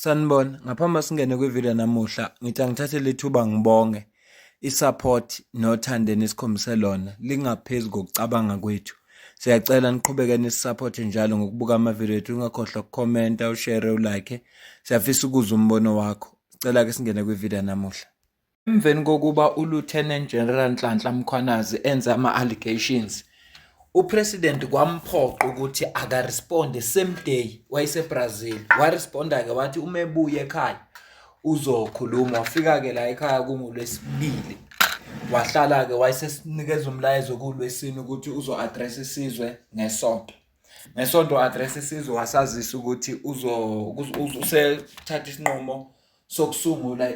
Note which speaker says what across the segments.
Speaker 1: Sanibona, ngaphambi singene kwivideo namuhla, ngithi angithathe lithuba ngibonge isupport nothando enikhombise lona lingaphezulu kokucabanga kwethu. Siyacela niqhubeke nisisupport njalo ngokubuka amavideo ethu, ungakhohlwa ukukhomenta, ushare, ulike. Siyafisa ukuzwa umbono wakho. Sicela ke singene kwivideo namuhla. Emveni kokuba uLieutenant General Nhlanhla Mkhwanazi enza ama-allegations, upresident kwamphoqa ukuthi akaresponde same day, wayeseBrazil. Waresponda-ke wathi uma ebuya ekhaya uzokhuluma. Wafika-ke la ekhaya kunguLwesibili, wahlala-ke wayesesinikeza umlayezo kuLwesine ukuthi uzo-address isizwe ngesonto. Ngesonto wa-address isizwe, wasazisa ukuthi usethatha isinqumo sokusungula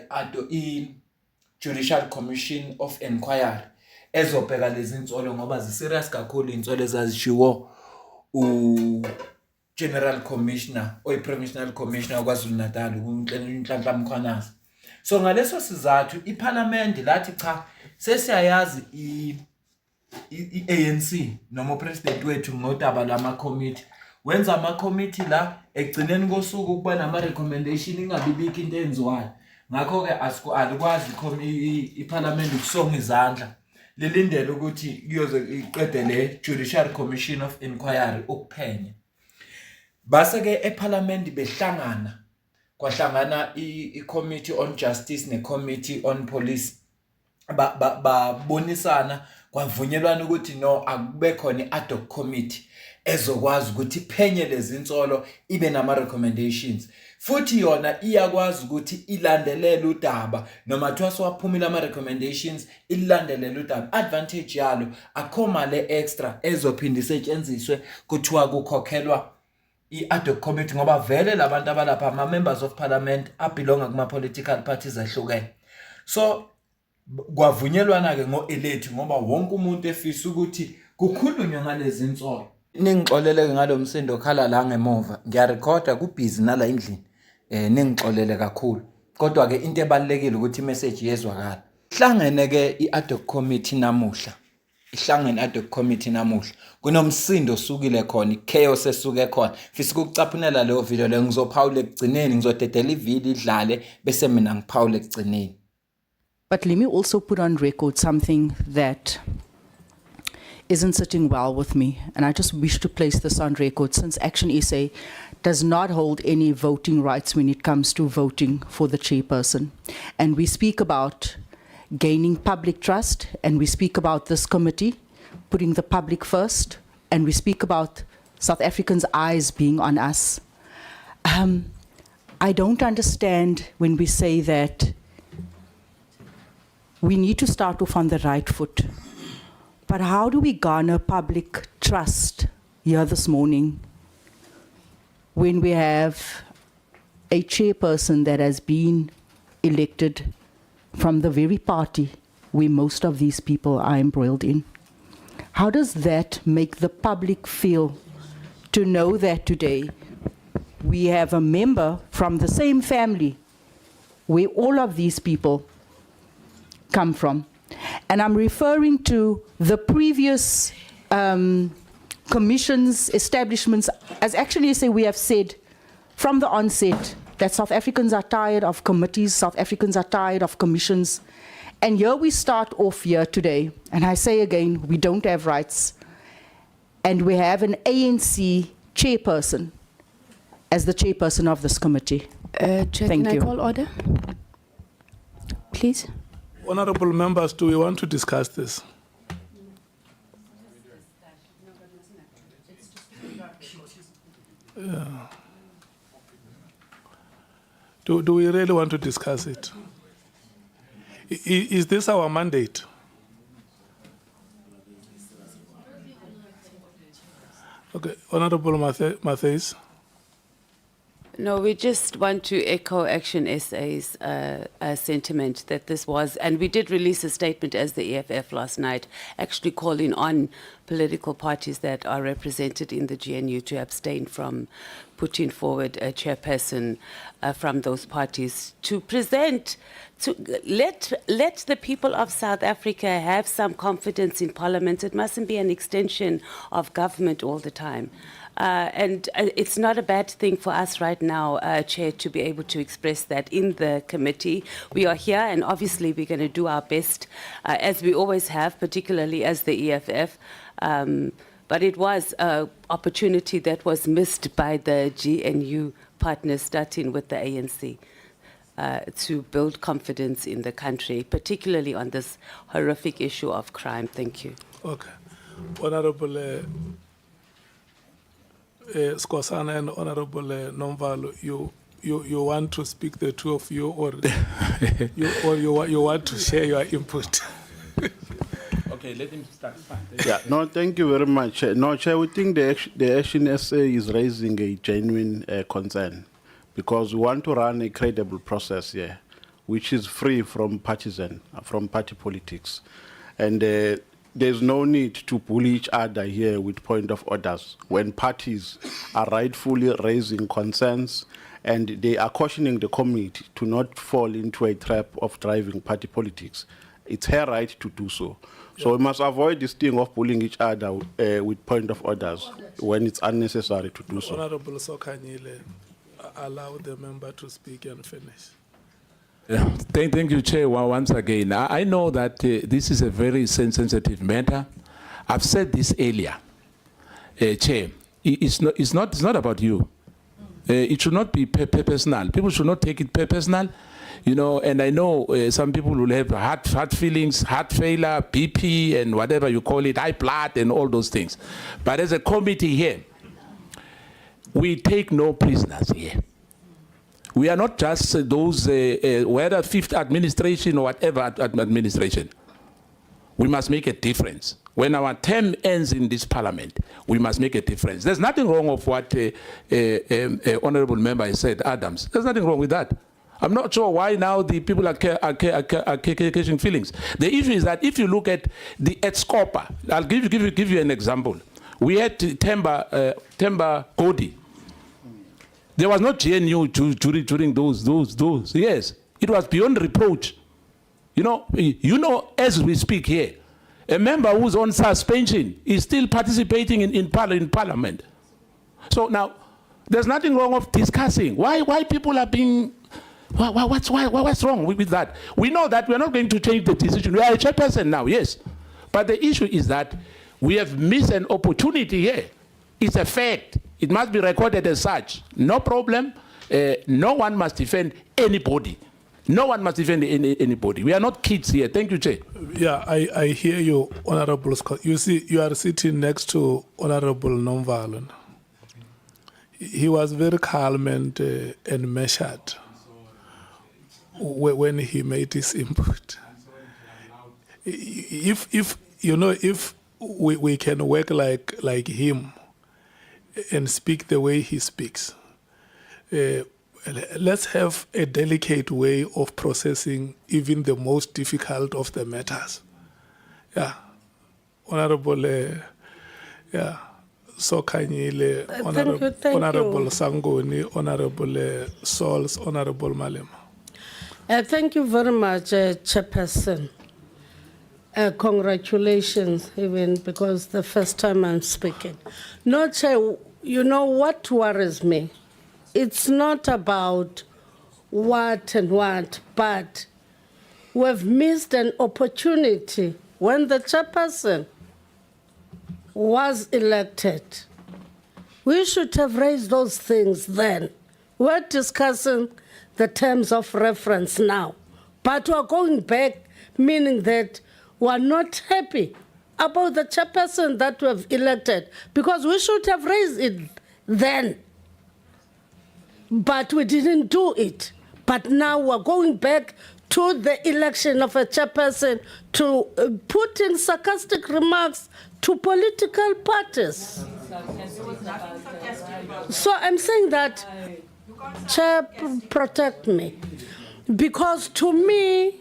Speaker 1: i-Judicial Commission of Inquiry ezobheka lezi insolo ngoba ziserious kakhulu insolo ezazishiwo u-General Commissioner oyi-Provincial Commissioner waKwaZulu Natal uNhlanhla Mkhwanazi. So ngaleso sizathu iParliament lathi cha, sesiyayazi i-ANC noma upresident wethu ngodaba lama-committee. Wenza ama-committee la ekugcineni kosuku kuba nama-recommendation ingabibikho into enziwayo. Ngakho-ke alikwazi iParliament ukusonga izandla lilindele ukuthi kuyoze iqede le Judicial Commission of Inquiry ukuphenya. Base-ke eParliament kwahlangana i-Committee on Justice ne-Committee on Police. Babonisana kwavunyelwana ukuthi no, akube khona i-ad hoc committee ezokwazi ukuthi iphenye lezi insolo ibe nama-recommendations. Futhi yona iyakwazi ukuthi ilandelele udaba noma kuthiwa sewaphumile ama-recommendations, ilandelele udaba. Advantage yalo akho mali extra ezophinda isetshenziswe kuthiwa kukhokhelwa i-ad hoc committee ngoba vele labantu abalapha ama-members of parliament abelonga kuma-political parties ahlukene. So kwavunyelwana-ke ngo-elect ngoba wonke umuntu efisa ukuthi kukhulunywe ngalezi insolo. Ningixolele-ke ngalo msindo khala la ngemuva, ngiyarekhoda kubhizi nala endlini. Ningixolele kakhulu, kodwa-ke into ebalulekile ukuthi imessage yezwakala. Ihlangene-ke i-ad hoc committee namuhla, i-ad hoc committee namuhla. Kunomsindo osukile khona, i-chaos esuke khona. Fisa ukucaphunela leyo video leyo, ngizophawula ekugcineni, ngizodedela ivideo idlale bese mina ngiphawula ekugcineni.
Speaker 2: But let me also put on record something that isn't sitting well with me, and I just wish to place this on record, since Action SA does not hold any voting rights when it comes to voting for the chairperson. And we speak about gaining public trust, and we speak about this committee putting the public first, and we speak about South Africans' eyes being on us. I don't understand when we say that we need to start off on the right foot. But how do we garner public trust here this morning when we have a chairperson that has been elected from the very party where most of these people are embroiled in? How does that make the public feel to know that today we have a member from the same family where all of these people come from? And I'm referring to the previous commissions, establishments. As Action SA, we have said from the onset that South Africans are tired of committees, South Africans are tired of commissions. And here we start off here today. And I say again, we don't have rights. And we have an ANC chairperson as the chairperson of this committee.
Speaker 3: Chair,
Speaker 2: Thank
Speaker 3: can
Speaker 2: you.
Speaker 3: I call order? Please.
Speaker 4: Honorable members, do we want to discuss this? Yeah. Do we really want to discuss it? Is this our mandate? Okay, Honorable Matthews.
Speaker 3: No, we just want to echo Action SA's sentiment that this was, and we did release a statement as the EFF last night, actually calling on political parties that are represented in the GNU to abstain from putting forward a chairperson from those parties to present, to let the people of South Africa have some confidence in Parliament. It mustn't be an extension of government all the time. And it's not a bad thing for us right now, Chair, to be able to express that in the committee. We are here, and obviously we're going to do our best, as we always have, particularly as the EFF. But it was an opportunity that was missed by the GNU partners, starting with the ANC, to build confidence in the country, particularly on this horrific issue of crime. Thank you.
Speaker 4: Okay. Honorable Skosana and Honorable Nomvalo, you want to speak, the two of you, or you want to share your input?
Speaker 5: Okay, let him start.
Speaker 6: Yeah, no, thank you very much. No, Chair, we think the Action SA is raising a genuine concern because we want to run a credible process here, which is free from partisan, from party politics. And there's no need to bully each other here with point of orders when parties are rightfully raising concerns and they are cautioning the committee to not fall into a trap of driving party politics. It's her right to do so. So we must avoid this thing of bullying each other with point of orders when it's unnecessary to do so.
Speaker 4: Honorable Sokanyile, allow the member to speak and finish.
Speaker 5: Yeah. Thank you, Chair, once again. I know that this is a very sensitive matter. I've said this earlier, Chair. It's not about you. It should not be personal. People should not take it personal. You know, and I know some people will have heart feelings, heart failure, BP, and whatever you call it, high blood, and all those things. But as a committee here, we take no prisoners here. We are not just those, whether fifth administration or whatever administration. We must make a difference. When our term ends in this parliament, we must make a difference. There's nothing wrong with what honorable member has said, Adams. There's nothing wrong with that. I'm not sure why now the people are catching feelings. The issue is that if you look at the Scopa, I'll give you an example. We had Temba Kodi. There was not GNU during those. Yes, it was beyond reproach. You know, as we speak here, a member who's on suspension is still participating in parliament. So now, there's nothing wrong with discussing why people are being. What's wrong with that? We know that we're not going to change the decision. We are a chairperson now, yes. But the issue is that we have missed an opportunity here. It's a fact. It must be recorded as such. No problem. No one must defend anybody. No one must defend anybody. We are not kids here. Thank you, Chair.
Speaker 4: Yeah, I hear you, Honorable Scott. You see, you are sitting next to Honorable Nonviolent. He was very calm and measured when he made his input. If we can work like him and speak the way he speaks, let's have a delicate way of processing even the most difficult of the matters. Yeah, Honorable, Sokanyile, Honorable Sangoni, Honorable Sols, Honorable Malema.
Speaker 7: Thank you very much, Chairperson. Congratulations, even because the first time I'm speaking. No, Chair, you know what worries me? It's not about what and what, but we've missed an opportunity when the chairperson was elected. We should have raised those things then. We're discussing the terms of reference now, but we're going back, meaning that we're not happy about the chairperson that we have elected, because we should have raised it then. But we didn't do it. But now we're going back to the election of a chairperson to put in sarcastic remarks to political parties. So I'm saying that, Chair, protect me. Because to me,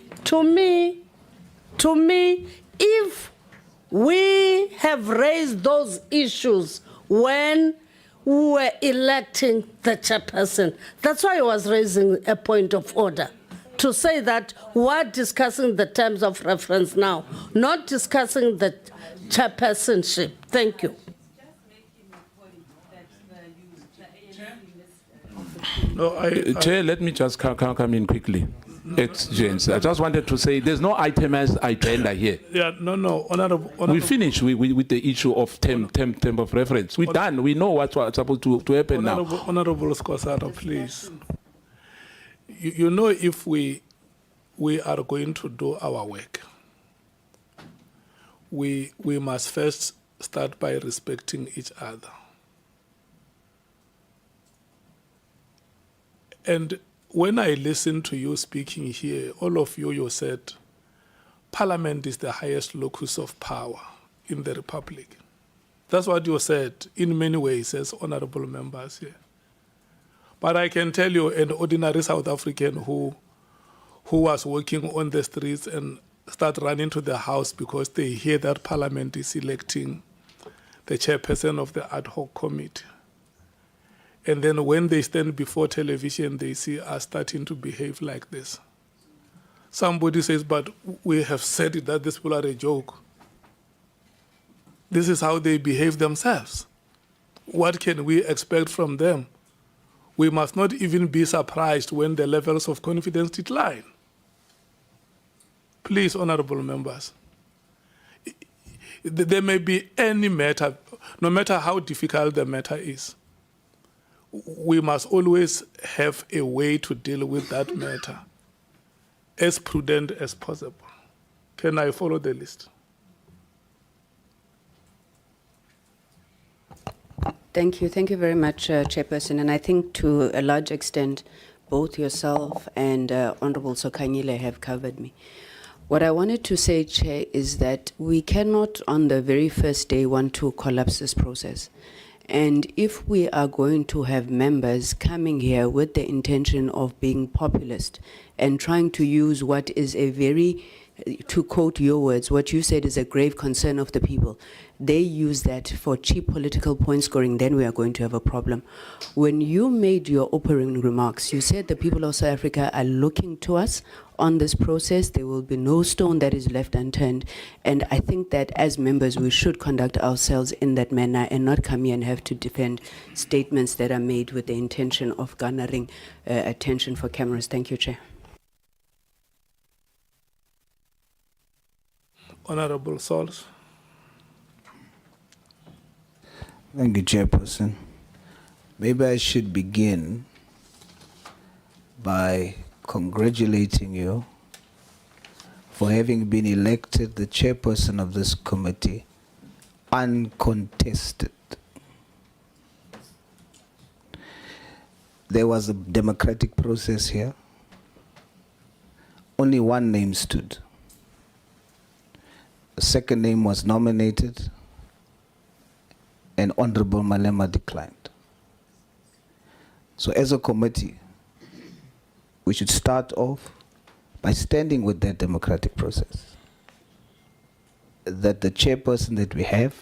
Speaker 7: if we have raised those issues when we were electing the chairperson, that's why I was raising a point of order, to say that we're discussing the terms of reference now, not discussing the chairpersonship. Thank you.
Speaker 4: No,
Speaker 5: Chair, let me just come in quickly. James, I just wanted to say there's no itemized agenda here.
Speaker 4: Yeah, no, honorable.
Speaker 5: We finished with the issue of term of reference. We're done. We know what's supposed to happen now.
Speaker 4: Honorable Skosana, please. You know, if we are going to do our work, we must first start by respecting each other. And when I listen to you speaking here, all of you said, Parliament is the highest locus of power in the Republic. That's what you said in many ways as honorable members here. But I can tell you, an ordinary South African who was working on the streets and start running to the house because they hear that Parliament is electing the chairperson of the ad hoc committee. And then when they stand before television, they see us starting to behave like this. Somebody says, but we have said it, that these people are a joke. This is how they behave themselves. What can we expect from them? We must not even be surprised when the levels of confidence decline. Please, honorable members, there may be any matter, no matter how difficult the matter is, we must always have a way to deal with that matter as prudent as possible. Can I follow the list?
Speaker 8: Thank you. Thank you very much, Chairperson. And I think to a large extent, both yourself and Honorable Sokanyile have covered me. What I wanted to say, Chair, is that we cannot on the very first day want to collapse this process. And if we are going to have members coming here with the intention of being populist and trying to use what is a very, to quote your words, what you said is a grave concern of the people, they use that for cheap political point scoring, then we are going to have a problem. When you made your opening remarks, you said the people of South Africa are looking to us on this process. There will be no stone that is left unturned. And I think that as members, we should conduct ourselves in that manner and not come here and have to defend statements that are made with the intention of garnering attention for cameras. Thank you, Chair.
Speaker 4: Honorable Sauls.
Speaker 9: Thank you, Chairperson. Maybe I should begin by congratulating you for having been elected the chairperson of this committee uncontested. There was a democratic process here. Only one name stood. A second name was nominated, and Honorable Malema declined. So as a committee, we should start off by standing with that democratic process. That the chairperson that we have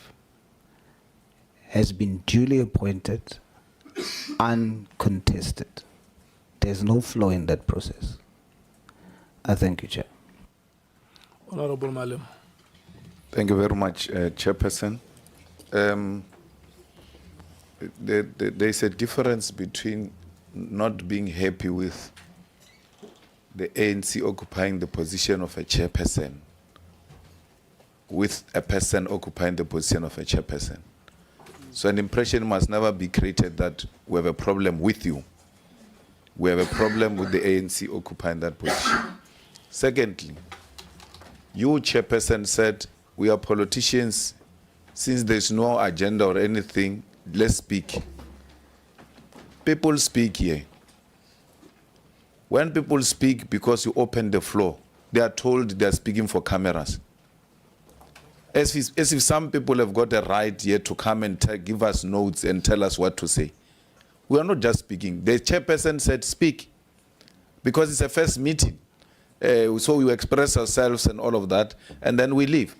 Speaker 9: has been duly appointed, uncontested. There's no flaw in that process. I thank you, Chair.
Speaker 4: Honorable Malema.
Speaker 10: Thank you very much, Chairperson. There's a difference between not being happy with the ANC occupying the position of a chairperson with a person occupying the position of a chairperson. So an impression must never be created that we have a problem with you. We have a problem with the ANC occupying that position. Secondly, you, chairperson, said we are politicians. Since there's no agenda or anything, let's speak. People speak here. When people speak because you open the floor, they are told they are speaking for cameras. As if some people have got a right here to come and give us notes and tell us what to say. We are not just speaking. The chairperson said speak because it's a first meeting. So we express ourselves and all of that, and then we leave.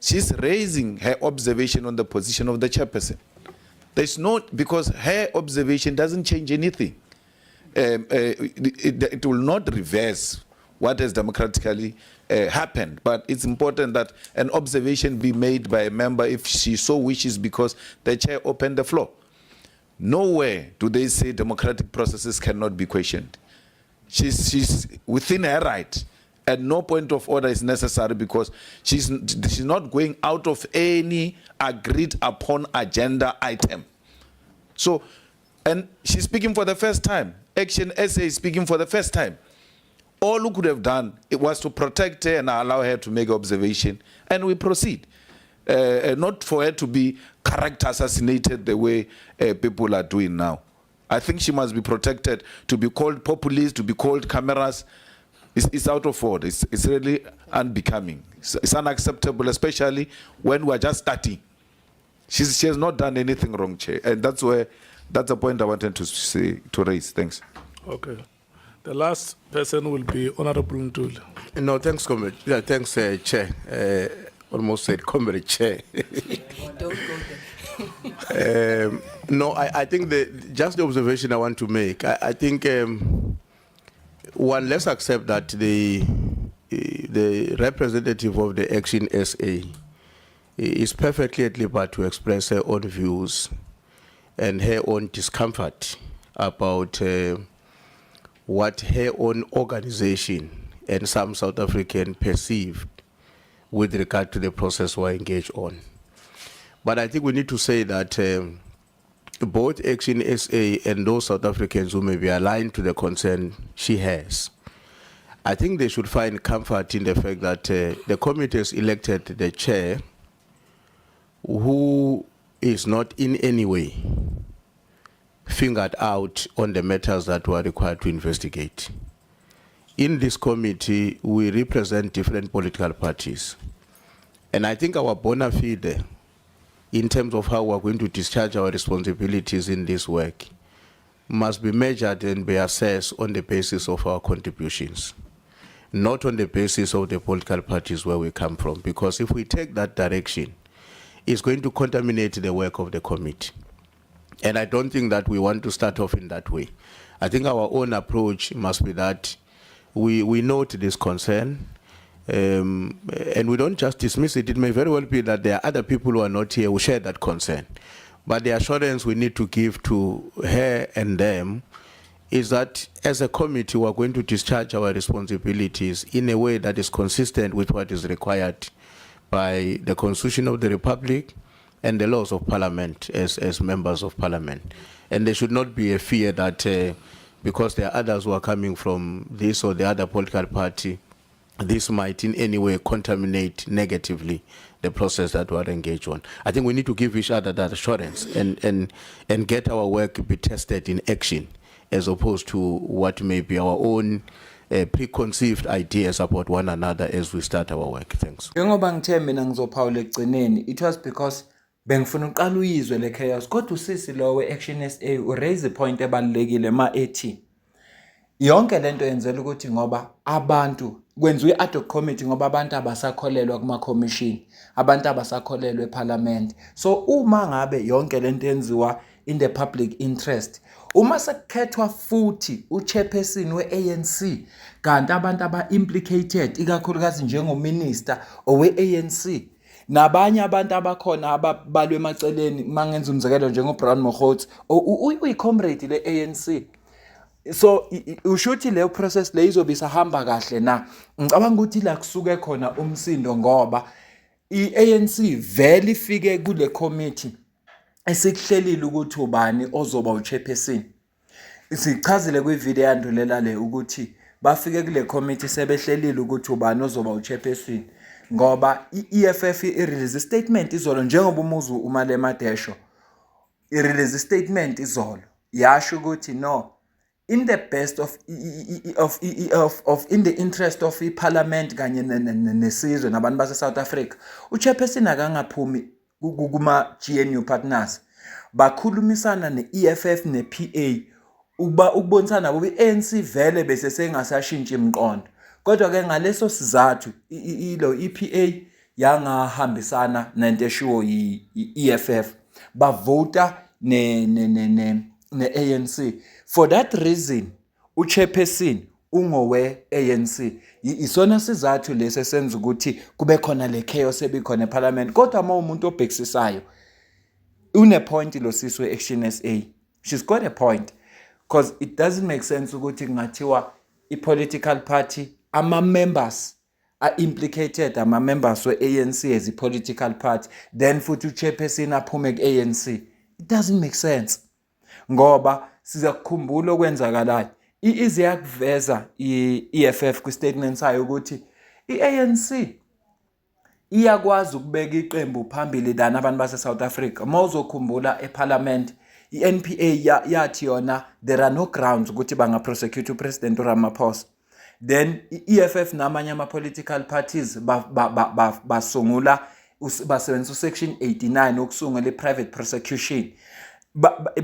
Speaker 10: She's raising her observation on the position of the chairperson. There's no, because her observation doesn't change anything. It will not reverse what has democratically happened, but it's important that an observation be made by a member if she so wishes because the chair opened the floor. Nowhere do they say democratic processes cannot be questioned. She's within her right. At no point of order is necessary because she's not going out of any agreed upon agenda item. So, and she's speaking for the first time. Action SA is speaking for the first time. All who could have done it was to protect her and allow her to make observation, and we proceed. Not for her to be character assassinated the way people are doing now. I think she must be protected. To be called populist, to be called cameras, it's out of order. It's really unbecoming. It's unacceptable, especially when we're just starting. She has not done anything wrong, Chair, and that's a point I wanted to raise. Thanks.
Speaker 4: Okay. The last person will be Honorable Ntuli.
Speaker 11: No, thanks, Comrade. Yeah, thanks, Chair. Almost said Comrade Chair.
Speaker 8: Don't go there.
Speaker 11: No, I think just the observation I want to make. I think one, let's accept that the representative of the Action SA is perfectly at liberty to express her own views and her own discomfort about what her own organization and some South African perceived with regard to the process we're engaged on. But I think we need to say that both Action SA and those South Africans who may be aligned to the concern she has, I think they should find comfort in the fact that the committee has elected the chair who is not in any way fingered out on the matters that were required to investigate. In this committee, we represent different political parties. And I think our bona fide, in terms of how we're going to discharge our responsibilities in this work, must be measured and be assessed on the basis of our contributions, not on the basis of the political parties where we come from. Because if we take that direction, it's going to contaminate the work of the committee. And I don't think that we want to start off in that way. I think our own approach must be that we note this concern, and we don't just dismiss it. It may very well be that there are other people who are not here who share that concern. But the assurance we need to give to her and them is that as a committee, we are going to discharge our responsibilities in a way that is consistent with what is required by the Constitution of the Republic and the laws of Parliament as members of Parliament. And there should not be a fear that because there are others who are coming from this or the other political party, this might in any way contaminate negatively the process that we are engaged on. I think we need to give each other that assurance and get our work be tested in action, as opposed to what may be our own preconceived ideas about one another as we start our work. Thanks.
Speaker 1: Njengoba ngithe mina ngizophawula ekugcineni, it was because bengifuna uqala uyizwe le chaos kodwa usisi lo we-Action SA uraise point ebalulekile ma ethi yonke lento yenzela ukuthi ngoba abantu kwenziwe ad hoc committee ngoba abantu abasakholelwa kuma commission, abantu abasakholelwa eParliament. So uma ngabe yonke lento yenziwa in the public interest, uma sekukhethwa futhi uchairperson we-ANC kanti abantu aba-implicated ikakhulukazi njengominister owe-ANC nabanye abantu abakhona ababalwe emaceleni mangenza umzekelo njengoBrown Mogotsi uyi-comrade le-ANC. So ushuthi leyo process le izobe isahamba kahle na. Ngicabanga ukuthi la kusuke khona umsindo ngoba i-ANC vele ifike kule committee esikuhlelile ukuthi ubani ozoba uchairperson. Sichazile kwivideo yandulela le ukuthi bafike kule committee sebehlelile ukuthi ubani ozoba uchairperson ngoba i-EFF i-release statement izolo njengoba umuzu uMalema Desho i-release statement izolo yasho ukuthi no, in the best of in the interest of iParliament kanye nesizwe nabantu base South Africa, uchairperson akangaphumi kuma GNU partners bakhulumisana ne-EFF ne-PA ukubonisana ngoba i-ANC vele bese sengasashintsha imiqondo. Kodwa ke ngaleso sizathu ilo EPA yangahambisana nento eshiwo yi-EFF bavota ne-ANC. For that reason uchairperson ungowe-ANC. Isona sizathu lesi senza ukuthi kube khona le chaos ebikhona eParliament. Kodwa uma umuntu obhekisisayo une point lo siswe Action SA She's got a point. Because it doesn't make sense ukuthi kungathiwa i-political party, ama-members are implicated, ama-members we-ANC as i-political party, then futhi u-chairperson aphume ku-ANC. It doesn't make sense. Ngoba sizakukhumbula okwenzakalayo. Ize yakuveza i-EFF kwi-statement sayo ukuthi i-ANC iyakwazi ukubeka iqembu phambili than abantu base-South Africa. Mawuzokhumbula eParliament, i-NPA yathi yona there are no grounds ukuthi banga-prosecute uPresident uRamaphosa. Then i-EFF namanye ama-political parties basungula basebenzisa uSection 89 ukusungula i-private prosecution.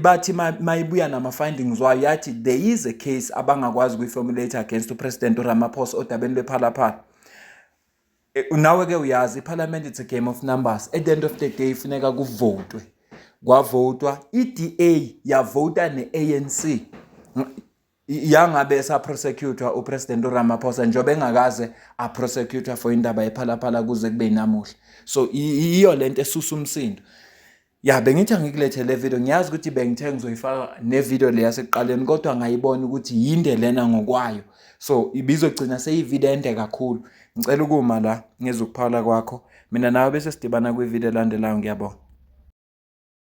Speaker 1: Bathi mayibuya nama-findings wayo yathi there is a case abangakwazi ukuyi-formulate against uPresident uRamaphosa odabeni lwePhalaphala. Nawe-ke uyazi iParliament it's a game of numbers. At the end of the day funeka kuvotwe. Kwavotwa, i-DA yavota ne-ANC yangabe saprosecute uPresident uRamaphosa njobe engakaze aprosecute for indaba yePhalaphala kuze kube namuhla. So iyo lento esusa umsindo. Ya bengithi angikulethe le video ngiyazi ukuthi bengithe ngizoyifaka ne video le yasekuqaleni kodwa ngayibona ukuthi yinde lena ngokwayo. So ibizogcina seyivideo ende kakhulu. Ngicela ukuma la ngezukuphala kwakho. Mina nawe bese sidibana kwi video elandelayo ngiyabonga.